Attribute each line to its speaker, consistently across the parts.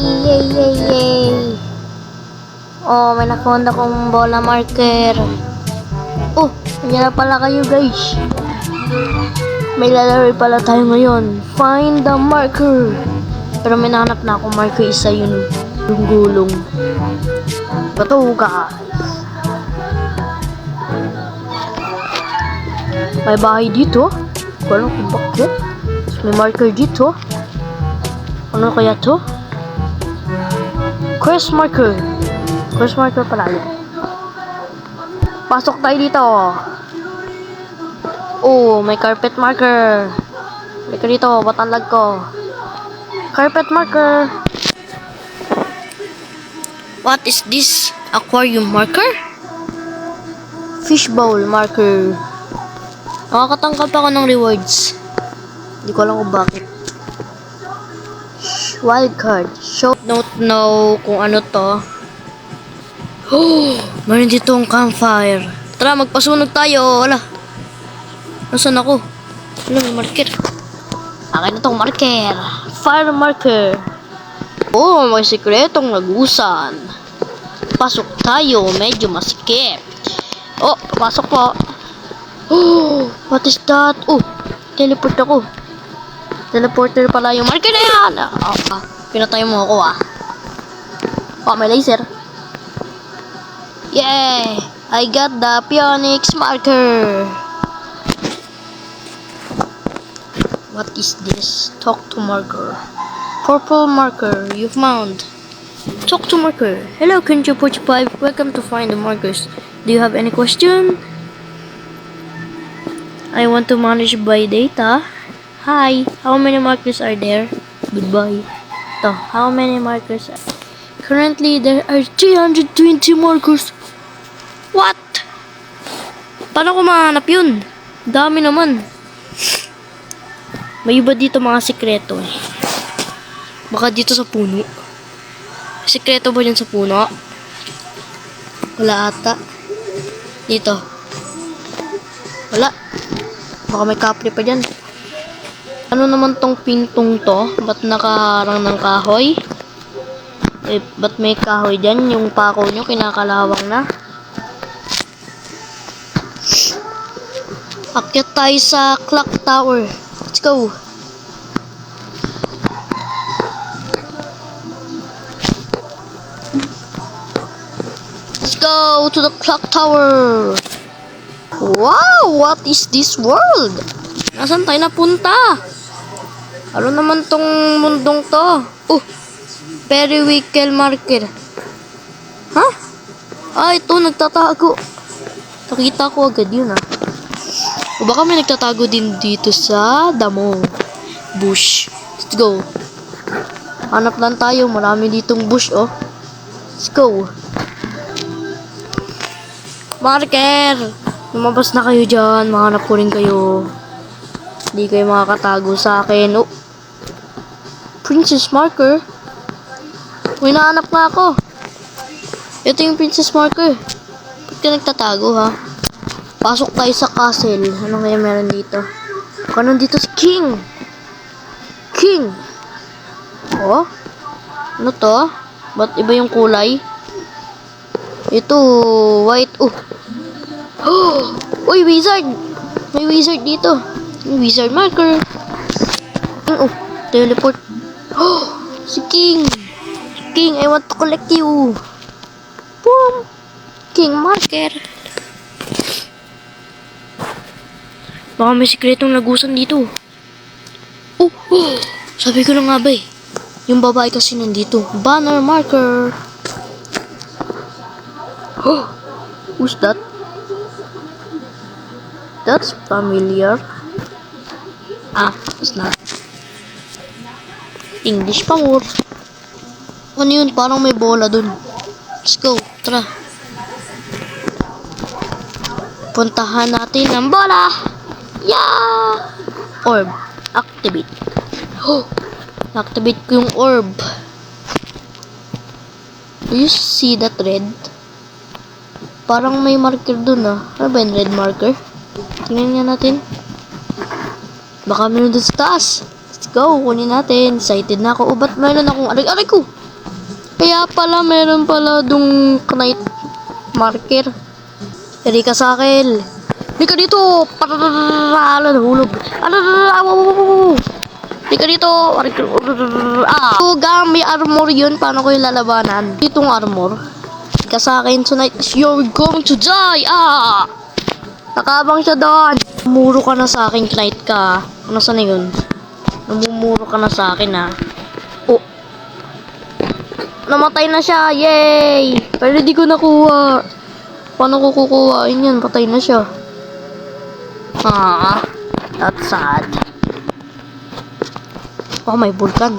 Speaker 1: Yay, yay, yay. Oh, may nakuha akong bola marker. Oh, nandiyan na pala kayo guys. May lalaro pala tayo ngayon. Find the marker. Pero may nahanap na akong marker, isa yun. Yung gulong. Bato guys. May bahay dito. Kung kung bakit. May marker dito. Ano kaya to? Quest marker. Quest marker pala yun. Pasok tayo dito. Oh, may carpet marker. Halika dito, batanlag ko. Carpet marker. What is this? Aquarium marker? Fishbowl marker. Nakakatangkap ako ng rewards. Hindi ko alam kung bakit. Wild card. Show. Don't know kung ano to. Oh, meron dito ang campfire. Tara, magpasunog tayo. Wala. Nasaan ako? Wala, may marker. Akin na tong marker. Fire marker. Oh, may sikretong lagusan. Pasok tayo. Medyo masikip. Oh, pasok po. Oh, what is that? Oh, teleport ako. Teleporter pala yung marker na yan. Pinatay mo ako Oh, may laser. Yay! I got the Phoenix marker. What is this? Talk to marker. Purple marker you found. Talk to marker. Hello, Kenjo45. Welcome to find the markers. Do you have any question? I want to manage by data. Hi, how many markers are there? Goodbye. So, how many markers are there? Currently, there are 320 markers. What? Paano ko mahanap yun? Dami naman. May iba dito mga sikreto eh. Baka dito sa puno. Sikreto ba dyan sa puno? Wala ata. Dito. Wala. Baka may kapre pa dyan. Ano naman tong pintong to? Ba't nakaharang ng kahoy? Eh, ba't may kahoy dyan? Yung pako nyo kinakalawang na. Akyat tayo sa clock tower. Let's go. Let's go to the clock tower. Wow, what is this world? Nasaan tayo napunta? Ano naman tong mundong to? Oh, periwinkle marker. Ha? Ito, nagtatago. Nakita ko agad yun O baka may nagtatago din dito sa damo. Bush. Let's go. Hanap lang tayo. Marami ditong bush, Let's go. Marker! Lumabas na kayo dyan. Mahanap ko rin kayo. Hindi kayo makakatago sa akin. Oh. Princess marker? May nahanap nga ako. Ito yung princess marker. Ba't ka nagtatago, ha? Pasok tayo sa castle. Ano kaya meron dito? Kung nandito si King. King! Oh? Ano to? Ba't iba yung kulay? Ito, white. Oh! Uy, wizard! May wizard dito. Yung wizard marker. Oh, teleport. Oh! Si King! King, I want to collect you. Boom! King marker. Baka may sikretong lagusan dito. Oh! Sabi ko lang nga ba yung babae kasi nandito. Banner marker. Oh! Who's that? That's familiar. It's not. English pa more. Ano yun? Parang may bola dun. Let's go. Tara. Puntahan natin ang bola. Yeah! Orb. Activate. Activate ko yung orb. Do you see that red? Parang may marker dun Ano ba yung red marker? Tingnan nga natin. Baka meron dun sa taas. Let's go. Kunin natin. Excited na ako. Ba't meron akong aray ko? Kaya pala, meron pala dung knight marker. Hindi ka sa akin. Hindi ka dito. Parararara, nahulog. Hindi ka dito. Gam, may armor yun. Paano ko yung lalabanan? Itong armor. Hindi ka sa akin tonight. You're going to die. Nakabang siya doon. Muro ka na sa akin, knight ka. Ano saan na yun? Namumuro ka na sa akin, ha. Oh. Namatay na siya. Yay! Pero di ko nakuha. Paano ko kukuhain yan? Patay na siya. That's sad. Oh, may vulkan.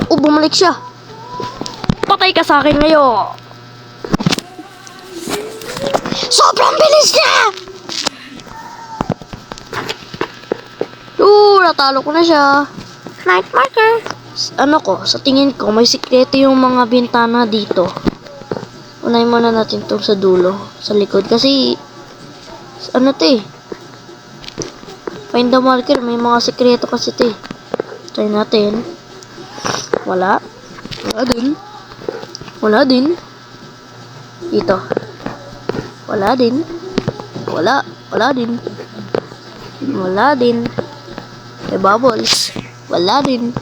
Speaker 1: Oh, bumalik siya. Patay ka sa akin ngayon. Sobrang bilis niya! Natalo ko na siya. Night marker. Ano ko, sa tingin ko, may sikreto yung mga bintana dito. Unahin muna natin itong sa dulo, sa likod. Kasi, ano to eh. Find the marker, may mga sikreto kasi to eh. Try natin. Wala. Wala din. Wala din. Dito. Wala din. Wala. Wala din. Wala din. May bubbles. Wala din.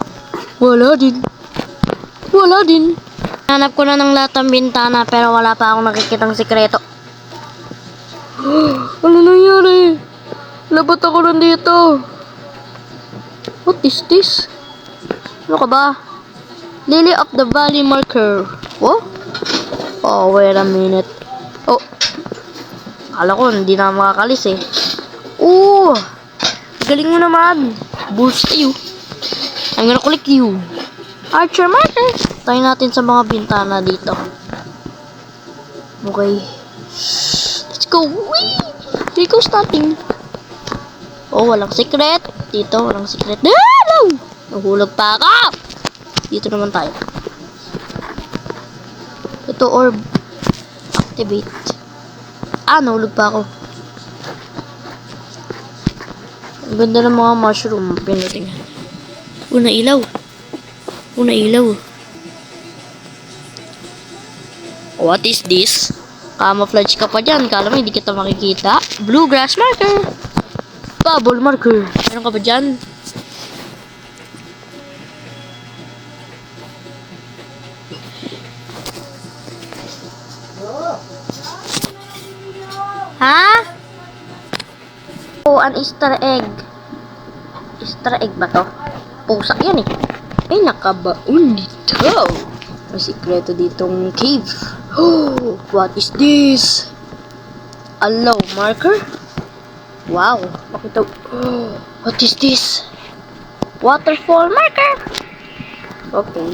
Speaker 1: Wala din. Wala din. Hanap ko na ng lahat ng bintana pero wala pa akong nakikitang sikreto. Ano nangyari? Labat ako nandito. What is this? Ano ka ba? Lily of the Valley marker. Oh? Oh, wait a minute. Oh. Akala ko hindi na makakalis eh. Oh! Galing mo naman. Boost you. I'm gonna click you. Archer marker. Tayo natin sa mga bintana dito. Okay. Let's go. Whee! Here goes nothing. Oh, walang secret. Dito, walang secret. No! Nahulog pa ako. Dito naman tayo. Ito orb. Activate. Nahulog pa ako. Ang ganda ng mga mushroom. Pinuting. Una ilaw. Una ilaw. What is this? Camouflage ka pa dyan. Kala mo hindi kita makikita. Bluegrass marker. Bubble marker. Meron ka pa dyan? Ha? Oh, an Easter egg. Easter egg ba to? Pusa yan eh. Ay, nakabaon dito. May sikreto ditong cave. Oh, what is this? A low marker? Wow. Pakita. Oh, what is this? Waterfall marker. Okay.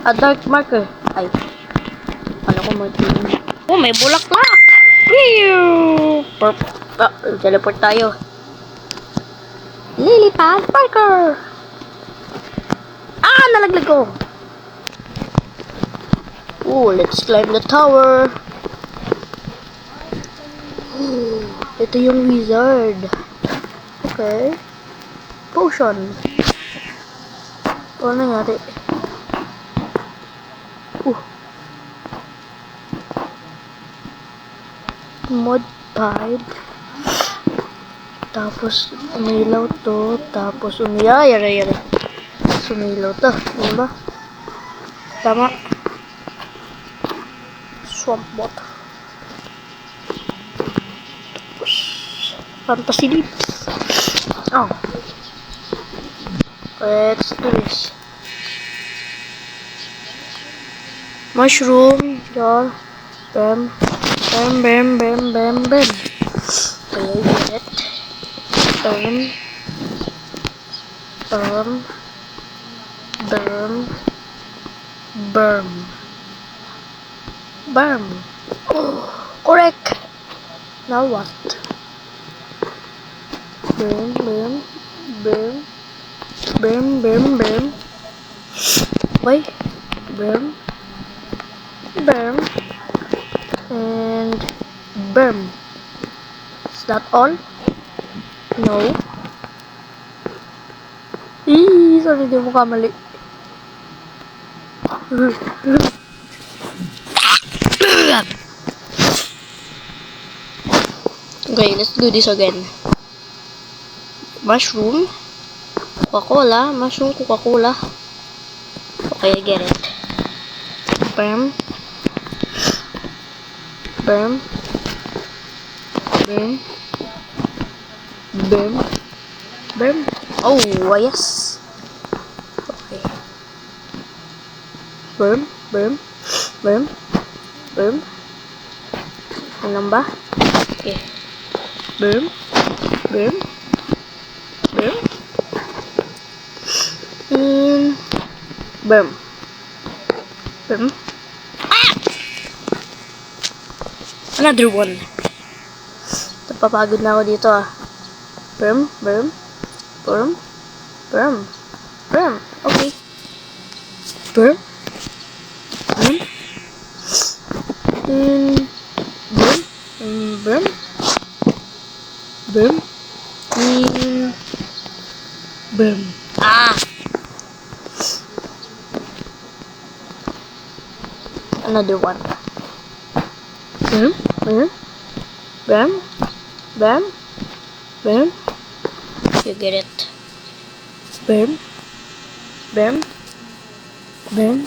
Speaker 1: A dark marker. Ay. Ano ko marker? Oh, may bulaklak. Teleport tayo. Lily pad marker. Nalaglag ko. Oh, let's climb the tower. Oh, ito yung wizard. Okay. Potion. Ano nangyari? Mod pipe. Tapos umilaw to. Tapos yari. Sumilaw to. Ano ba? Tama. Swamp bot. Tapos fantasy leaves. Let's do this. Mushroom. Jar. Bam. Bam. Okay, get it. Burn. Oh, correct. Now what? Burn. Wait. Burn. And burn. Is that all? No. Sorry, di mo kamali. Okay, let's do this again. Mushroom. Coca-Cola. Mushroom Coca-Cola. Okay, I get it. Bam. Bam. Bam. Bam. Bam. Oh, yes. Okay. Bam. Bam. Bam. Bam. Ano ba? Okay. Bam. Bam. Bam. And bam. Bam. Ah! Another one. Napapagod na ako dito ah. Bam. Bam. Bam. Bam. Bam. Okay. Bam. Bam. And bam. And bam. Bam. And bam. Ah! Another one. Bam. Bam. Bam. Bam. Bam. You get it. Bam. Bam. Bam.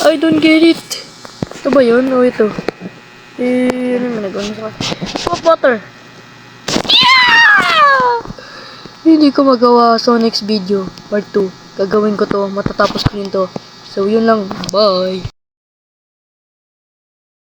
Speaker 1: I don't get it. Ito ba yun? O ito? Ano yung nagawin sa Pop water. Yeah! Hindi ko magawa sa next video. Part 2. Gagawin ko to. Matatapos ko yun to. So, yun lang. Bye!